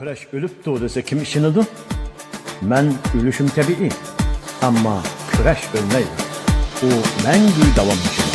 Kurash o'libdi desa kim ishonadi? Men o'lishim tabiiy, ammo kurash o'lmaydi. U mangu davom etadi.